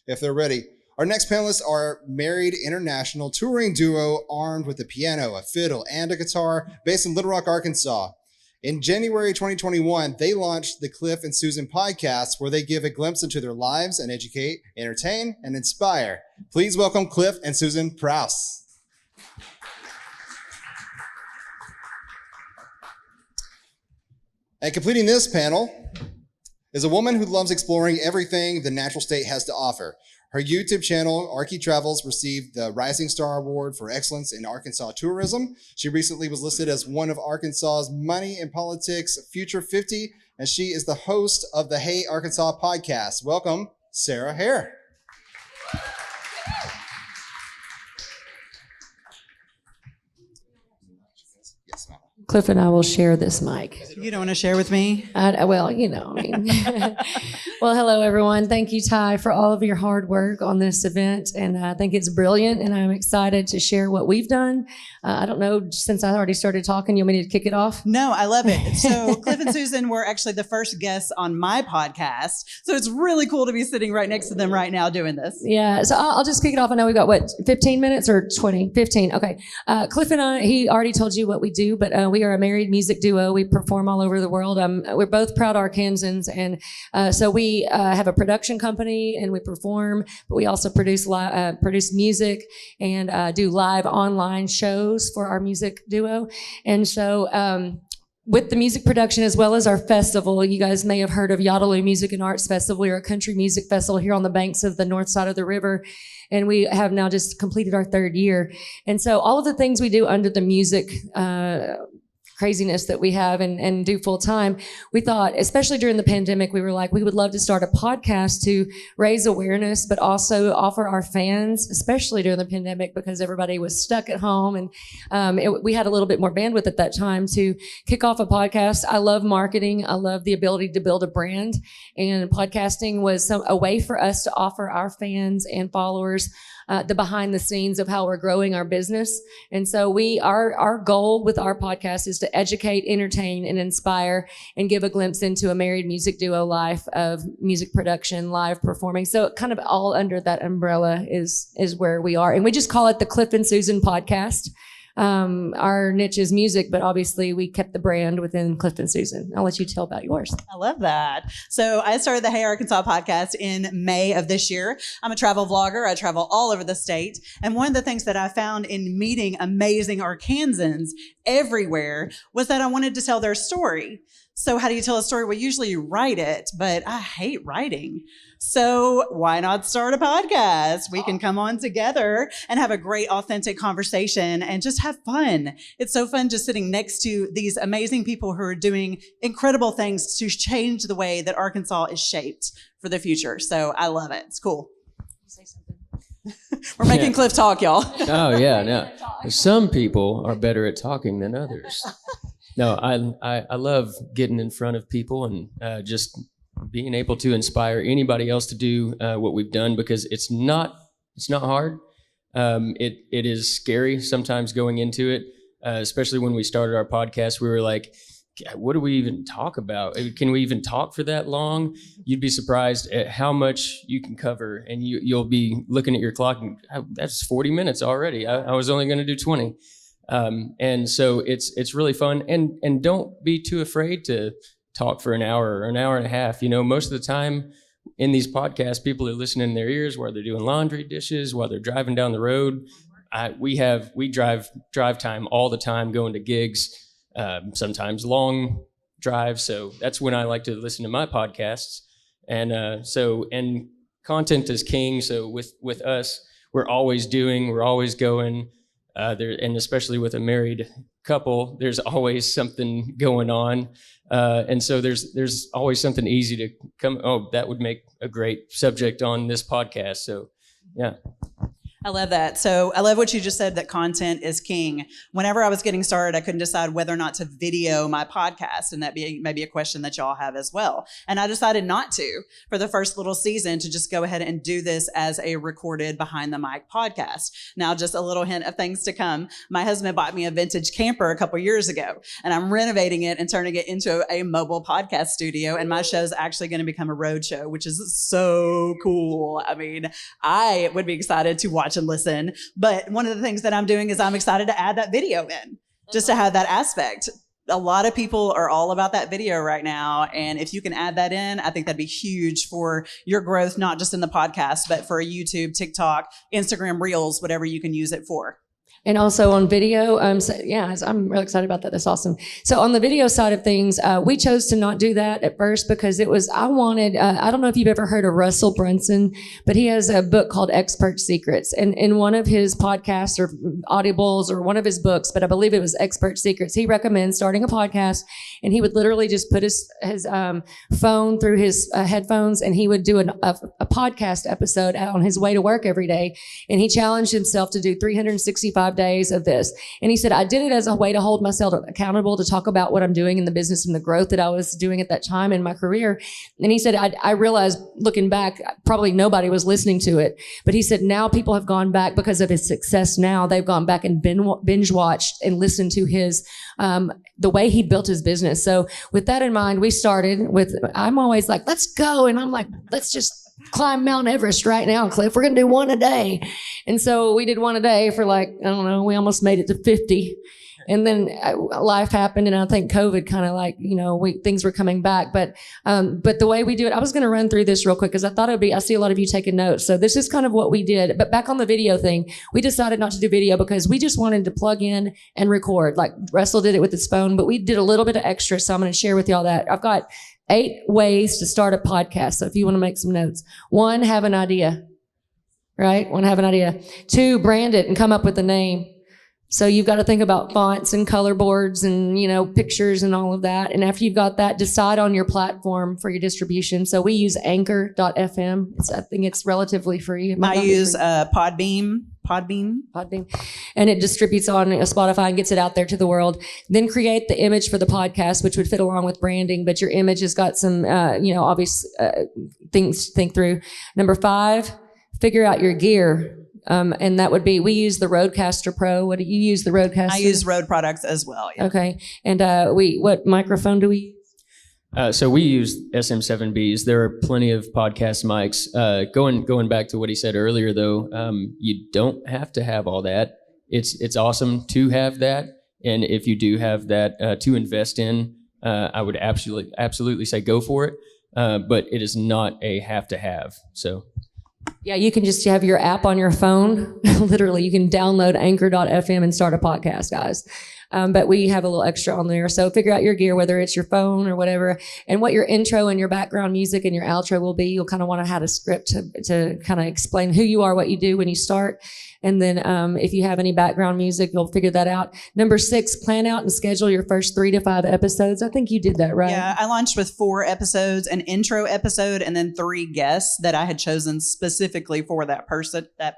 if they're ready. Our next panelists are married international touring duo armed with a piano, a fiddle, and a guitar based in Little Rock, Arkansas. In January 2021, they launched the Cliff and Susan podcast, where they give a glimpse into their lives and educate, entertain, and inspire. Please welcome Cliff and Susan Prowse. And completing this panel is a woman who loves exploring everything the natural state has to offer. Her YouTube channel, Arkie Travels, received the Rising Star Award for Excellence in Arkansas Tourism. She recently was listed as one of Arkansas's Money in Politics Future 50, and she is the host of the Hey Arkansas podcast. Welcome, Sara Heer. Cliff and I will share this mic. You don't want to share with me? Well, Well, hello, everyone. Thank you, Ty, for all of your hard work on this event. And I think it's brilliant, and I'm excited to share what we've done. I don't know, since I already started talking, you want me to kick it off? No, I love it. So Cliff and Susan were actually the first guests on my podcast. So it's really cool to be sitting right next to them right now doing this. Yeah, so I'll just kick it off. I know we got, 15 minutes or 20? 15, okay. Cliff and I, he already told you what we do, but we are a married music duo. We perform all over the world. We're both proud Arkansans, and so we have a production company and we perform, but we also produce music and do live online shows for our music duo. And so with the music production as well as our festival, you guys may have heard of Yadaloo Music and Arts Festival. We're a country music festival here on the banks of the north side of the river. And we have now just completed our third year. And so all of the things we do under the music craziness that we have and do full time, we thought, especially during the pandemic, we were like, we would love to start a podcast to raise awareness, but also offer our fans, especially during the pandemic, because everybody was stuck at home. And we had a little bit more bandwidth at that time to kick off a podcast. I love marketing. I love the ability to build a brand. And podcasting was a way for us to offer our fans and followers the behind the scenes of how we're growing our business. And so our goal with our podcast is to educate, entertain, and inspire, and give a glimpse into a married music duo life of music production, live performing. So kind of all under that umbrella is where we are. And we just call it the Cliff and Susan podcast. Our niche is music, but obviously we kept the brand within Cliff and Susan. I'll let you tell about yours. I love that. So I started the Hey Arkansas podcast in May of this year. I'm a travel vlogger. I travel all over the state. And one of the things that I found in meeting amazing Arkansans everywhere was that I wanted to tell their story. So how do you tell a story? Well, usually you write it, but I hate writing. So why not start a podcast? We can come on together and have a great, authentic conversation and just have fun. It's so fun just sitting next to these amazing people who are doing incredible things to change the way that Arkansas is shaped for the future. So I love it. It's cool. Say something. We're making Cliff talk, y'all. Oh, yeah. No. Some people are better at talking than others. No, I love getting in front of people and just being able to inspire anybody else to do what we've done, because it's not hard. It is scary sometimes going into it, especially when we started our podcast. We were like, what do we even talk about? Can we even talk for that long? You'd be surprised at how much you can cover, and you'll be looking at your clock and that's 40 minutes already. I was only going to do 20. And so it's really fun, and don't be too afraid to talk for an hour or an hour and a half. You know, most of the time in these podcasts, people are listening in their ears while they're doing laundry dishes, while they're driving down the road. We drive time all the time, going to gigs, sometimes long drives. So that's when I like to listen to my podcasts. And content is king. So with us, we're always going. And especially with a married couple, there's always something going on. And so there's always something easy to come. Oh, that would make a great subject on this podcast. So, yeah. I love that. So I love what you just said, that content is king. Whenever I was getting started, I couldn't decide whether or not to video my podcast. And that be maybe a question that y'all have as well. And I decided not to for the first little season, to just go ahead and do this as a recorded behind the mic podcast. Now, just a little hint of things to come. My husband bought me a vintage camper a couple years ago, and I'm renovating it and turning it into a mobile podcast studio. And my show is actually going to become a road show, which is so cool. I mean, I would be excited to watch and listen. But one of the things that I'm doing is I'm excited to add that video in, just to have that aspect. A lot of people are all about that video right now. And if you can add that in, I think that'd be huge for your growth, not just in the podcast, but for YouTube, TikTok, Instagram Reels, whatever you can use it for. And also on video, I'm really excited about that. That's awesome. So on the video side of things, we chose to not do that at first because I don't know if you've ever heard of Russell Brunson, but he has a book called Expert Secrets. And in one of his podcasts or audibles or one of his books, but I believe it was Expert Secrets, he recommends starting a podcast, and he would literally just put his phone through his headphones, and he would do a podcast episode on his way to work every day. And he challenged himself to do 365 days of this. And he said, I did it as a way to hold myself accountable, to talk about what I'm doing in the business and the growth that I was doing at that time in my career. And he said, I realized looking back, probably nobody was listening to it. But he said, now people have gone back because of his success. Now they've gone back and binge watched and listened to his, the way he built his business. So with that in mind, we started with, I'm always like, let's go. And I'm like, let's just climb Mount Everest right now, Cliff. We're going to do one a day. And so we did one a day for we almost made it to 50. And then life happened, and I think COVID kind of things were coming back. But the way we do it, I was going to run through this real quick because I thought I see a lot of you taking notes. So this is kind of what we did. But back on the video thing, we decided not to do video because we just wanted to plug in and record. Like Russell did it with his phone, but we did a little bit of extra. So I'm going to share with y'all that. I've got 8 ways to start a podcast. So if you want to make some notes. 1, have an idea, right? 1, have an idea. 2, brand it and come up with a name. So you've got to think about fonts and color boards and, pictures and all of that. And after you've got that, decide on your platform for your distribution. So we use anchor.fm. I think it's relatively free. I use Podbeam. And it distributes on Spotify and gets it out there to the world. Then create the image for the podcast, which would fit along with branding, but your image has got some, obvious things to think through. Number 5, figure out your gear. And that would be, we use the Rodecaster Pro. What do you use, the Rodecaster? I use Rode products as well. Yeah. Okay. And what microphone do we use? So we use SM7Bs. There are plenty of podcast mics. Going back to what he said earlier, though, you don't have to have all that. It's awesome to have that, and if you do have that to invest in, I would absolutely say go for it. But it is not a have to have. So. Yeah, you can just have your app on your phone. Literally, you can download anchor.fm and start a podcast, guys. But we have a little extra on there. So figure out your gear, whether it's your phone or whatever, and what your intro and your background music and your outro will be. You'll kind of want to have a script to kind of explain who you are, what you do when you start. And then if you have any background music, you'll figure that out. Number 6, plan out and schedule your first 3 to 5 episodes. I think you did that, right? Yeah, I launched with 4 episodes, an intro episode, and then 3 guests that I had chosen specifically for that person, that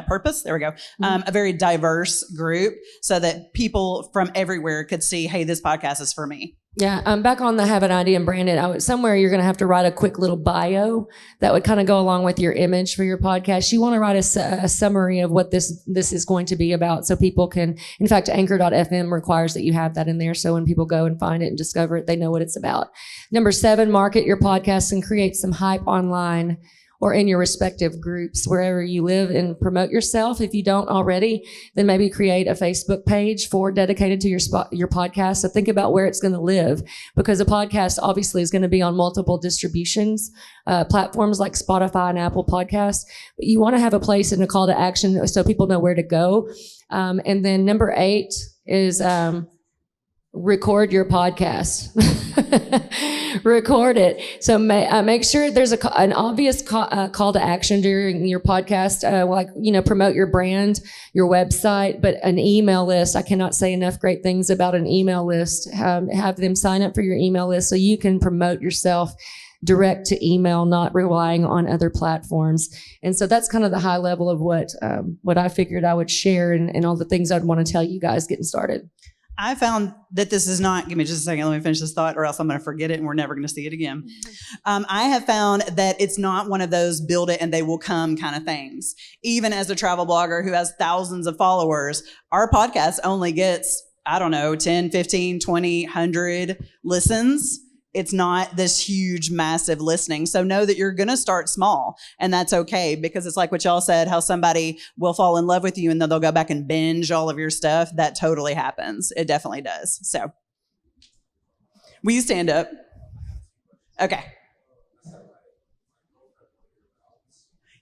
purpose. There we go. A very diverse group so that people from everywhere could see, hey, this podcast is for me. Yeah, back on the have an idea and brand it. Somewhere you're going to have to write a quick little bio that would kind of go along with your image for your podcast. You want to write a summary of what this is going to be about, so people can. In fact, Anchor.fm requires that you have that in there, so when people go and find it and discover it, they know what it's about. Number 7, market your podcast and create some hype online or in your respective groups, wherever you live, and promote yourself. If you don't already, then maybe create a Facebook page dedicated to your podcast. So think about where it's going to live, because a podcast obviously is going to be on multiple distributions, platforms like Spotify and Apple Podcasts. But you want to have a place and a call to action so people know where to go. And then number 8 is record your podcast. Record it. So make sure there's an obvious call to action during your podcast, promote your brand, your website, but an email list. I cannot say enough great things about an email list. Have them sign up for your email list so you can promote yourself. direct to email, not relying on other platforms. And so that's kind of the high level of what I figured I would share and all the things I'd want to tell you guys getting started. I found that this is not, give me just a second, let me finish this thought or else I'm going to forget it and we're never going to see it again. I have found that it's not one of those build it and they will come kind of things. Even as a travel blogger who has thousands of followers, our podcast only gets, 10, 15, 20, 100 listens. It's not this huge, massive listening. So know that you're going to start small and that's okay because it's like what y'all said, how somebody will fall in love with you and then they'll go back and binge all of your stuff. That totally happens. It definitely does. So will you stand up? Okay.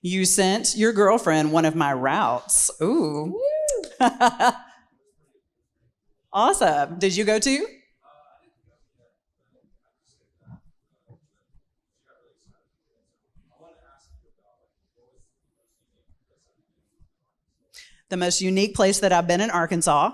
You sent your girlfriend one of my routes. Ooh. Awesome. Did you go too? The most unique place that I've been in Arkansas.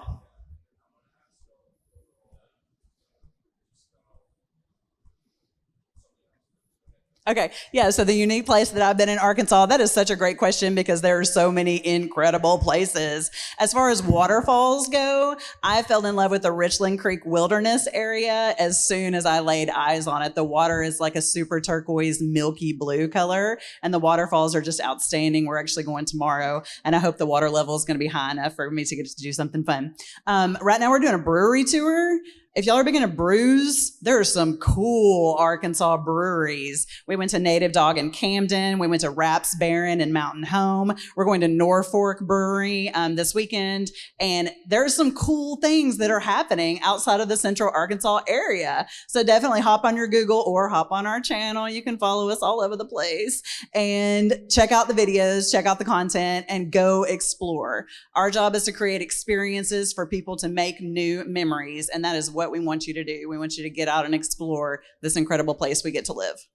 Okay, yeah, so the unique place that I've been in Arkansas, that is such a great question because there are so many incredible places. As far as waterfalls go, I fell in love with the Richland Creek Wilderness area as soon as I laid eyes on it. The water is like a super turquoise, milky blue color, and the waterfalls are just outstanding. We're actually going tomorrow, and I hope the water level is going to be high enough for me to get to do something fun. Right now we're doing a brewery tour. If y'all are big into brews, there are some cool Arkansas breweries. We went to Native Dog in Camden. We went to Raps Barren in Mountain Home. We're going to Norfolk Brewery this weekend. And there's some cool things that are happening outside of the central Arkansas area. So definitely hop on your Google or hop on our channel. You can follow us all over the place and check out the videos, check out the content, and go explore. Our job is to create experiences for people to make new memories. And that is what we want you to do. We want you to get out and explore this incredible place we get to live.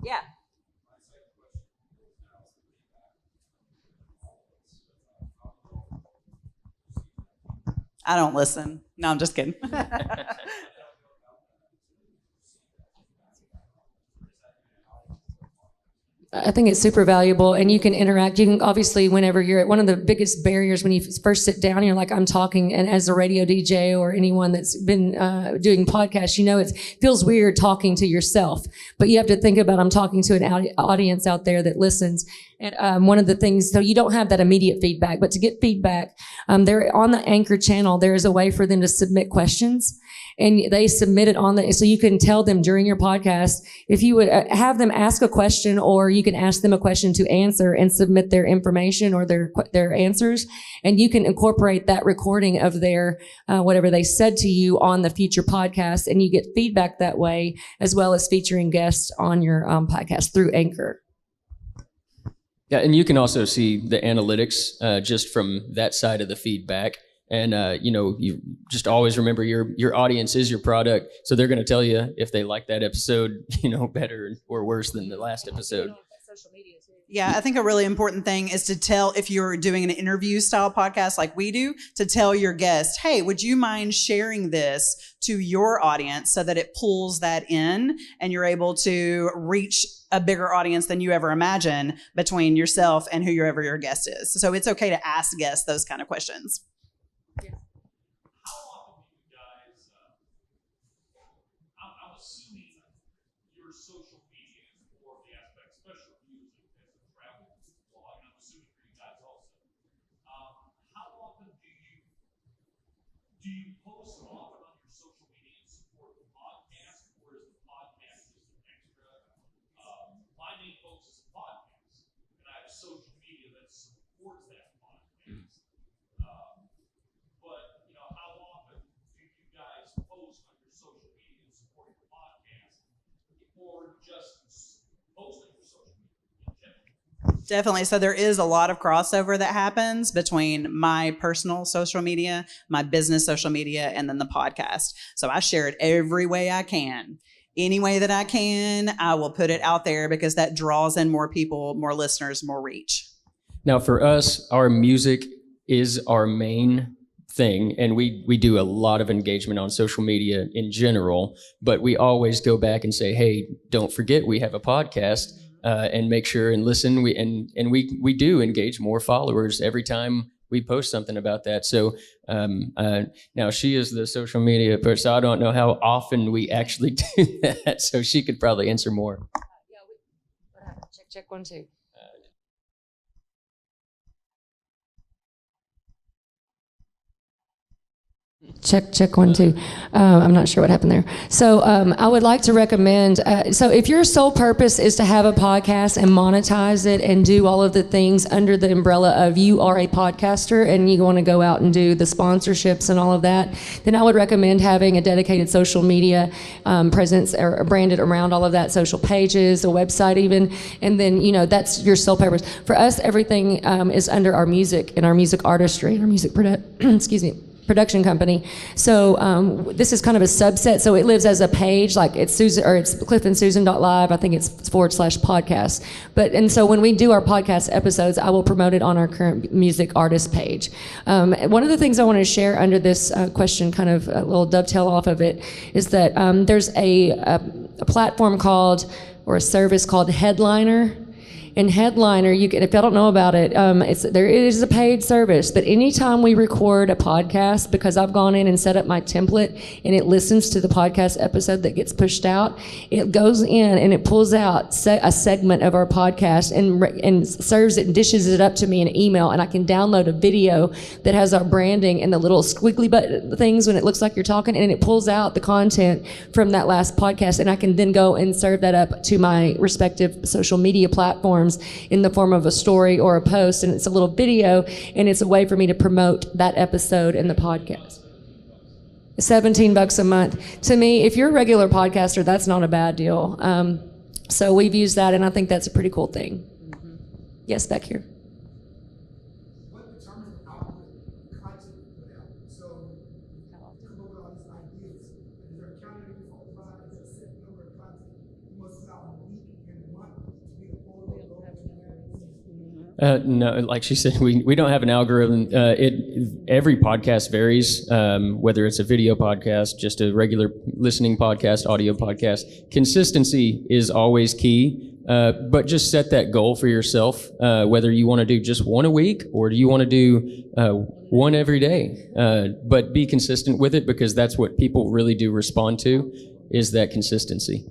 Yeah. I don't listen. No, I'm just kidding. I think it's super valuable and you can interact. You can obviously, whenever you're at one of the biggest barriers when you first sit down, you're like, I'm talking, and as a radio DJ or anyone that's been doing podcasts, it feels weird talking to yourself, but you have to think about, I'm talking to an audience out there that listens. And one of the things, so you don't have that immediate feedback, but to get feedback, there on the Anchor channel, there is a way for them to submit questions. And they submit it so you can tell them during your podcast, if you would have them ask a question, or you can ask them a question to answer and submit their information or their answers. And you can incorporate that recording of their, whatever they said to you on the future podcast. And you get feedback that way, as well as featuring guests on your podcast through Anchor. Yeah, and you can also see the analytics just from that side of the feedback. And, you just always remember your audience is your product. So they're going to tell you if they like that episode, better or worse than the last episode. Yeah, I think a really important thing is to tell, if you're doing an interview style podcast like we do, to tell your guest, hey, would you mind sharing this to your audience so that it pulls that in and you're able to reach a bigger audience than you ever imagine between yourself and whoever your guest is. So it's okay to ask guests those kind of questions. Do you post often on your social media and support the podcast, or is the podcast just an extra? My main focus is podcast, and I have social media that supports that podcast. But how often do you guys post on your social media and support your podcast, or just post on your social media in general? Definitely. So there is a lot of crossover that happens between my personal social media, my business social media, and then the podcast. So I share it every way I can. Any way that I can, I will put it out there because that draws in more people, more listeners, more reach. Now, for us, our music is our main thing, and we do a lot of engagement on social media in general, but we always go back and say, hey, don't forget we have a podcast, and make sure and listen. We do engage more followers every time we post something about that. So now she is the social media person, so I don't know how often we actually do that, so she could probably answer more. Check 1 2. Check 1 2. I'm not sure what happened there. So I would like to recommend, so if your sole purpose is to have a podcast and monetize it and do all of the things under the umbrella of you are a podcaster and you want to go out and do the sponsorships and all of that, then I would recommend having a dedicated social media presence or branded around all of that, social pages, a website even, and then, that's your sole purpose. For us, everything is under our music and our music artistry and our music production company. So this is kind of a subset. So it lives as a page, like it's Susan, or it's cliffandsusan.live. I think it's /podcast. And so when we do our podcast episodes, I will promote it on our current music artist page. One of the things I want to share under this question, kind of a little dovetail off of it, is that there's a platform called, or a service called Headliner. And Headliner, you can, if y'all don't know about it, there is a paid service, but anytime we record a podcast, because I've gone in and set up my template and it listens to the podcast episode that gets pushed out, it goes in and it pulls out a segment of our podcast and serves it and dishes it up to me in an email, and I can download a video that has our branding and the little squiggly button things when it looks like you're talking, and it pulls out the content from that last podcast, and I can then go and serve that up to my respective social media platforms in the form of a story or a post, and it's a little video, and it's a way for me to promote that episode in the podcast. $17 a month. To me, if you're a regular podcaster, that's not a bad deal. So we've used that, and I think that's a pretty cool thing. Mm-hmm. Yes, back here. What determines the output, the content you put out? So you come up with all these ideas. Is there a calendar you follow by? Is there a set number of content you must put out in a week and a month to be a full No, like she said, we don't have an algorithm. Every podcast varies, whether it's a video podcast, just a regular listening podcast, audio podcast. Consistency is always key, but just set that goal for yourself, whether you want to do just one a week or do you want to do one every day. But be consistent with it, because that's what people really do respond to, is that consistency.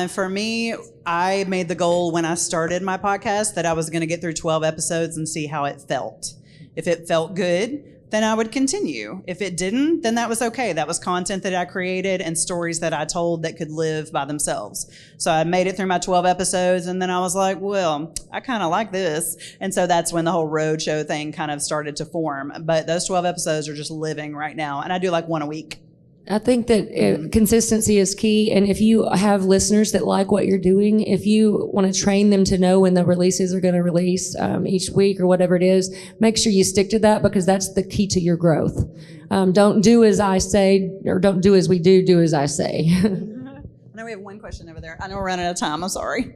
For me, I made the goal when I started my podcast that I was going to get through 12 episodes and see how it felt. If it felt good, then I would continue. If it didn't, then that was okay. That was content that I created and stories that I told that could live by themselves. So I made it through my 12 episodes, and then I was like, well, I kind of like this. And so that's when the whole roadshow thing kind of started to form. But those 12 episodes are just living right now. And I do like one a week. I think that consistency is key, and if you have listeners that like what you're doing, if you want to train them to know when the releases are going to release each week or whatever it is, make sure you stick to that, because that's the key to your growth. Don't do as I say, or don't do as we do, do as I say. I know we have one question over there. I know we're running out of time. I'm sorry.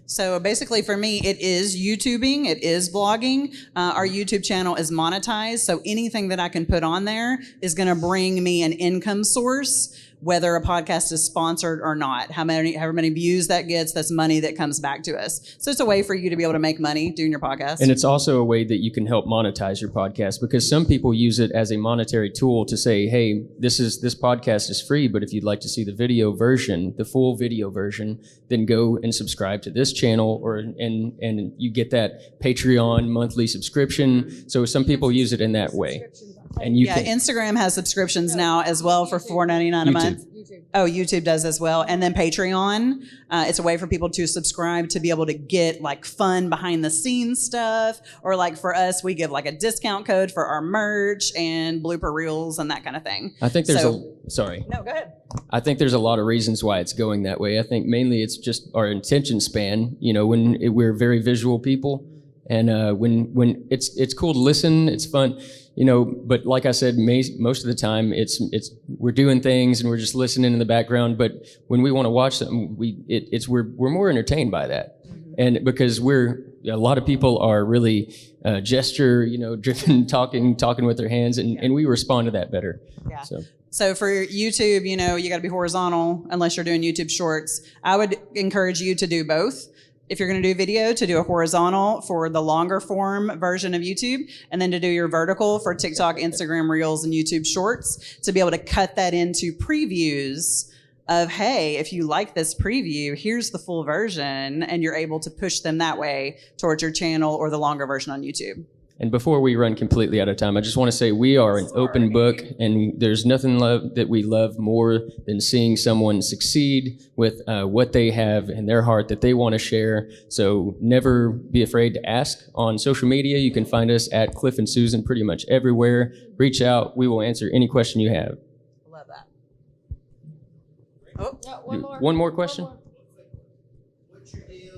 So basically for me, it is YouTubing, it is blogging. Our YouTube channel is monetized, so anything that I can put on there is gonna bring me an income source, whether a podcast is sponsored or not. However many views that gets, that's money that comes back to us. So it's a way for you to be able to make money doing your podcast. And it's also a way that you can help monetize your podcast, because some people use it as a monetary tool to say, hey, this podcast is free, but if you'd like to see the video version, the full video version, then go and subscribe to this channel, and you get that Patreon monthly subscription. So some people use it in that way. And Instagram has subscriptions now as well for $4.99 a month. Oh, YouTube does as well. And then Patreon, it's a way for people to subscribe to be able to get like fun behind the scenes stuff. Or like for us, we give like a discount code for our merch and blooper reels and that kind of thing. I think sorry. No, go ahead. I think there's a lot of reasons why it's going that way. I think mainly it's just our attention span. When we're very visual people, And when it's cool to listen, it's fun, you know. But like I said, most of the time it's we're doing things and we're just listening in the background. But when we want to watch something, we're more entertained by that, and because a lot of people are really gesture, you know, driven, talking with their hands, and we respond to that better. Yeah. So for YouTube, you know, you got to be horizontal unless you're doing YouTube Shorts. I would encourage you to do both. If you're going to do video, to do a horizontal for the longer form version of YouTube, and then to do your vertical for TikTok, Instagram Reels, and YouTube Shorts, to be able to cut that into previews of, hey, if you like this preview, here's the full version, and you're able to push them that way towards your channel or the longer version on YouTube. And before we run completely out of time, I just want to say we are an open book, and there's nothing that we love more than seeing someone succeed with what they have in their heart that they want to share. So never be afraid to ask on social media. You can find us at Cliff and Susan pretty much everywhere. Reach out. We will answer any question you have. Love that. Oh, Yeah, One more question? What's your deal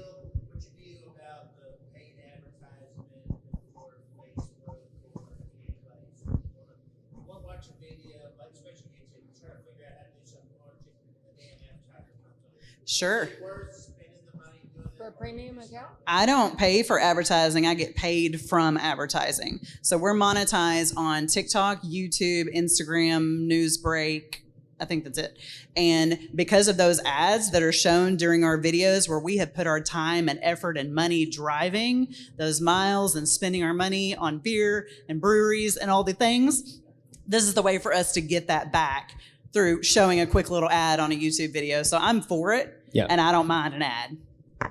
about the paid advertisement for Facebook or any place? You want to watch a video, like especially YouTube, try to figure out how to do something large, and the damn advertiser comes on. sure. Is it worth spending the money doing For a that? premium account? I don't pay for advertising. I get paid from advertising. So we're monetized on TikTok, YouTube, Instagram, Newsbreak. I think that's it. And because of those ads that are shown during our videos where we have put our time and effort and money driving those miles and spending our money on beer and breweries and all the things, this is the way for us to get that back through showing a quick little ad on a YouTube video. So I'm for it, Yeah. and I don't mind an ad.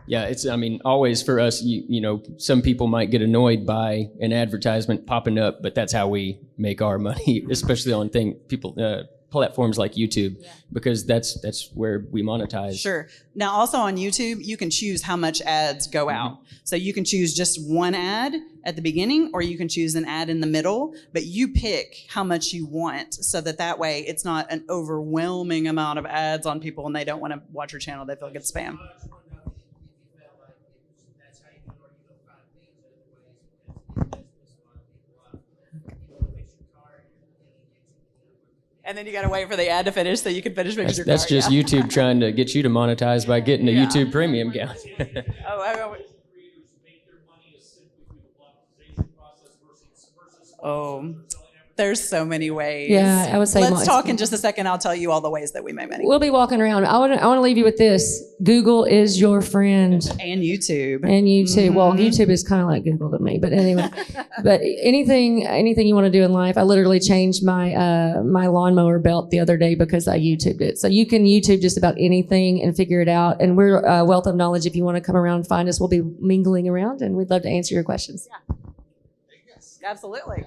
Yeah, always for us, you know, some people might get annoyed by an advertisement popping up, but that's how we make our money, especially on platforms like YouTube, because that's where we monetize. Sure. Now, also on YouTube, you can choose how much ads go out. So you can choose just one ad at the beginning, or you can choose an ad in the middle, but you pick how much you want so that way it's not an overwhelming amount of ads on people and they don't want to watch your channel. They feel like it's spam. I just want to know if you felt like that's how you do it, or you go find things other ways, because it does piss a lot of people off. You know, fix your car, And then you got to wait for the ad to finish so you can finish fixing your That's car. just Yeah. YouTube trying to get you to monetize by getting a Yeah. YouTube premium account. Creators make their money as simply through the monetization process versus Oh, there's so many ways. Yeah, I would say Let's more- talk in just a second. I'll tell you all the ways that we make money. We'll be walking around. I want to leave you with this. Google is your friend. And YouTube. And YouTube. Well, YouTube is kind of like Google to me, but anyway. But anything you want to do in life, I literally changed my my lawnmower belt the other day because I YouTubed it. So you can YouTube just about anything and figure it out. And we're a wealth of knowledge. If you want to come around and find us, we'll be mingling around, and we'd love to answer your questions. Absolutely.